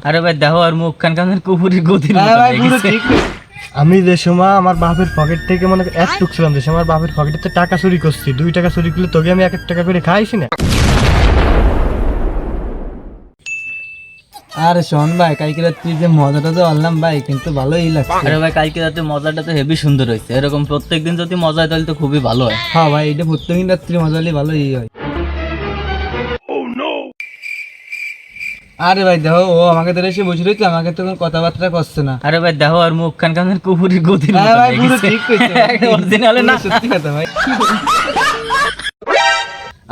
আরে ভাই দেখো আর মুখ খান খান কুপুরি গতি আমি যে সময় আমার বাপের পকেট থেকে মনে এক টুক ছিলাম, যে সময় আমার বাপের পকেটে টাকা চুরি করছি, 2 টাকা চুরি করলে তোকে আমি 1 টাকা করে খাইছি না। আরে শোন ভাই, কালকে রাত্রি যে মজাটা তো আনলাম ভাই, কিন্তু ভালোই লাগছে। আরে ভাই কালকে রাতে মজাটা তো হেভি সুন্দর হয়েছে, এরকম প্রত্যেকদিন যদি মজা হয় তাহলে তো খুবই ভালো হয়। হ্যাঁ ভাই, এটা প্রত্যেকদিন রাত্রি মজা হলে ভালোই হয়। আরে ভাই দেখো, ও আমাকে ধরে এসে বসে রয়েছে, আমাকে তো কোনো কথাবার্তা করছে না। আরে ভাই দেখো আর মুখ খান খান কুপুরি গতি হ্যাঁ ভাই, পুরো ঠিক কইছো অরিজিনাল না? সত্যি কথা ভাই।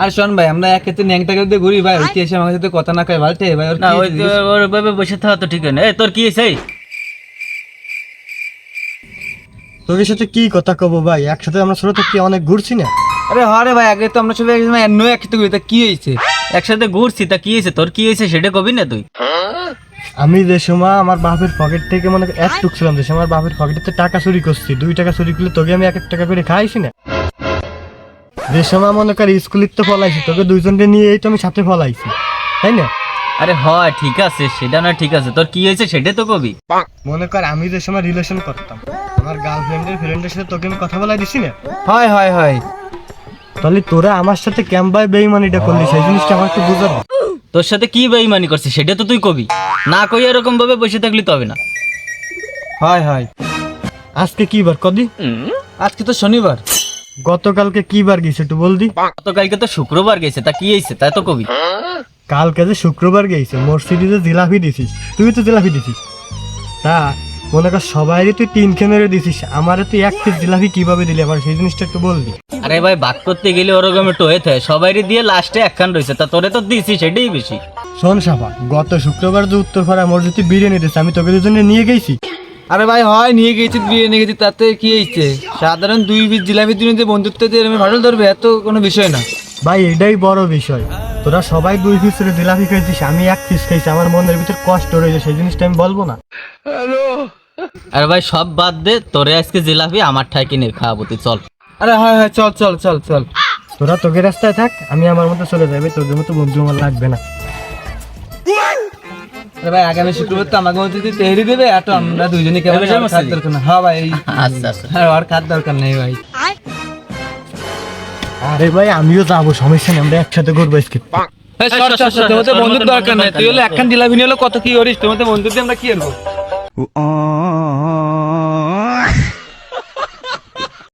আর শোন ভাই, আমরা এক ক্ষেত্রে ন্যাংটা করে ঘুরি ভাই, ওইটি এসে আমার সাথে কথা না কয় ভালটে ভাই। ওর না কি ওই তো জিনিস? ওর ভাবে বসে থাকা তো ঠিক হয় না। এই তোর কি হয়েছে? তোর সাথে কি কথা কব ভাই, একসাথে আমরা ছোট থেকে অনেক ঘুরছি না। আরে হরে ভাই, আগে তো আমরা সবাই একসময় একসাথে ঘুরি, তা কি হয়েছে? একসাথে ঘুরছি, তা কি হয়েছে? তোর কি হয়েছে সেটা কবি না তুই? আমি যে সময় আমার বাপের পকেট থেকে মনে এক টুক ছিলাম, যে সময় আমার বাপের পকেটে টাকা চুরি করছি, 2 টাকা চুরি করলে তোকে আমি 1 টাকা করে খাইছি না। যে সময় মনে কর স্কুলির তো ফলাইছি, তোকে 2 জনকে নিয়ে এই তো আমি সাথে ফলাইছি, তাই না? আরে হয় ঠিক আছে, সেটা না ঠিক আছে, তোর কি হয়েছে সেটা তো কবি। মনে কর আমি যে সময় রিলেশন করতাম, আমার গার্লফ্রেন্ডের ফ্রেন্ডের সাথে তোকে আমি কথা বলাই দিছি না, হয় হয় হয়। তাহলে তোরা আমার সাথে ক্যাম্পায় বেইমানিটা করলি, সেই জিনিসটা আমার একটু বুঝাবি। তোর সাথে কি বেঈমানি করছিস সেটা তো তুই কবি না, কই এরকম ভাবে বসে থাকলি তবে না। হয় হয়। আজকে কি বার কদি? আজকে তো শনিবার। গতকালকে কি বার গেছে একটু বলদি? গতকালকে তো শুক্রবার গেছে, তা কি হয়েছে তা তো কবি। কালকে যে শুক্রবার গেছে, মসজিদে জিলাপি দিছিস, তুই তো জিলাপি দিছিস, তা মনে কর সবাইরে তুই 3 খেমেরে দিছিস, আমারে তুই 1 পিস জিলাপি কিভাবে দিলি আমার সেই জিনিসটা একটু বলবি। আরে ভাই ভাগ করতে গেলে ওরকম একটু হয়ে থাকে, সবাইরে দিয়ে লাস্টে একখান রয়েছে, তা তোরে তো দিছি সেটাই বেশি। শোন সাফা, গত শুক্রবার যে উত্তরপাড়া মসজিদে বিরিয়ানি দিচ্ছে, আমি তোকে দুজনে নিয়ে গেছি। আরে ভাই হয়, নিয়ে গেছি বিরিয়ানি গেছি, তাতে কি হয়েছে? সাধারণ 2 পিস জিলাপি দিনে যে বন্ধুত্ব দিয়ে এরকম ভালো ধরবে, এত কোনো বিষয় না ভাই এটাই বড় বিষয়, তোরা সবাই 2 পিস করে জিলাপি খাইছিস, আমি 1 পিস খাইছি, আমার মনের ভিতর কষ্ট রয়েছে, সেই জিনিসটা আমি বলবো না। আরে ভাই সব বাদ দে, তোরে আজকে জিলাপি আমার ঠাই কিনে খাওয়াবো, তুই চল। আরে হয় হয়, চল চল চল চল। তোরা তোকে রাস্তায় থাক, আমি আমার মতো চলে যাবে, তোদের মতো বন্ধু আমার লাগবে না। আরে ভাই আগামী শুক্রবার তো আমাকে মধ্যে তেহরি দেবে, আর তো আমরা দুইজনে কেমন এবার যাবো খাদ্য দরকার না। হ্যাঁ ভাই, আচ্ছা আচ্ছা। হ্যাঁ আর খাদ্য দরকার নেই ভাই। আরে ভাই আমিও যাবো, সমস্যা নেই, আমরা একসাথে করবো আজকে। এই সর সর সর, তোমাদের বন্ধুর দরকার নেই, তুই হলো একখান জিলাপি নিয়ে হলো কত কি করিস, তোমাদের বন্ধুত্ব আমরা কি করবো?